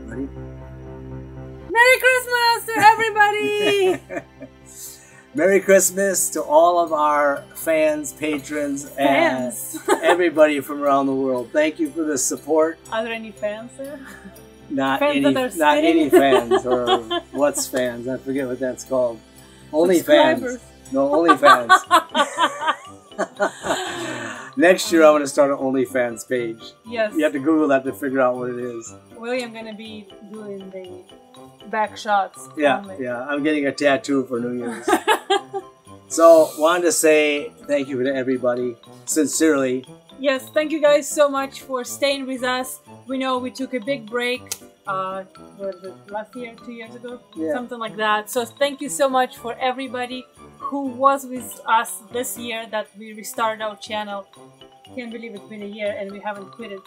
Ready? Merry Christmas to everybody! Merry Christmas to all of our fans, patrons, and everybody from around the world. Thank you for the support. Are there any fans there? Not fans any fans, or what's fans? I forget what that's called. Only fans. No, only fans. Next year I'm going to start an OnlyFans page. Yes. You have to Google that to figure out what it is. William's going to be doing the back shots. Yeah, yeah. I'm getting a tattoo for New Year's. So, wanted to say thank you to everybody, sincerely. Yes, thank you guys so much for staying with us. We know we took a big break, what was it, last year, 2 years ago? Yeah. Something like that. So thank you so much for everybody who was with us this year that we restarted our channel. Can't believe it's been a year and we haven't quit it.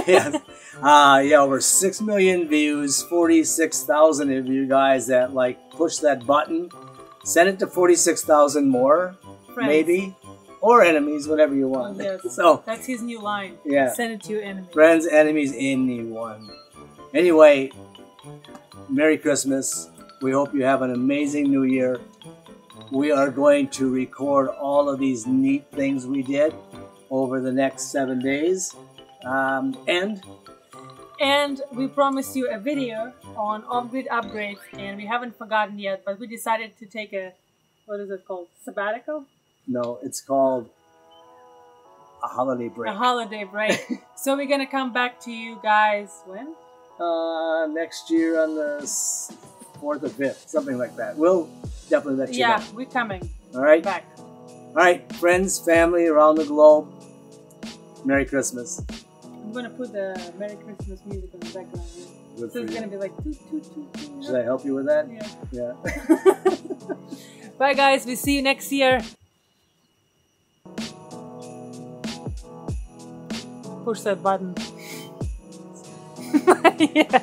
Yes. Yeah, over 6 million views, 46,000 of you guys that push that button. Send it to 46,000 more, Friends. Maybe. Or enemies, whatever you want. Yes. So that's his new line. Yeah. Send it to your enemies. Friends, enemies, anyone. Anyway, Merry Christmas. We hope you have an amazing New Year. We are going to record all of these neat things we did over the next 7 days. And we promised you a video on off-grid upgrades, and we haven't forgotten yet, but we decided to take a, what is it called, sabbatical? No, it's called a holiday break. A holiday break. So we're going to come back to you guys, when? Next year on the 4th or 5th, something like that. We'll definitely let you know. Yeah, we're coming. All right? Back. All right, friends, family around the globe, Merry Christmas. I'm going to put the Merry Christmas music on the background here. Good So it's for going to be like toot, toot, toot, toot. Should I help you with that? Yeah. Yeah. Bye guys, we'll see you next year. Push that button. Yeah.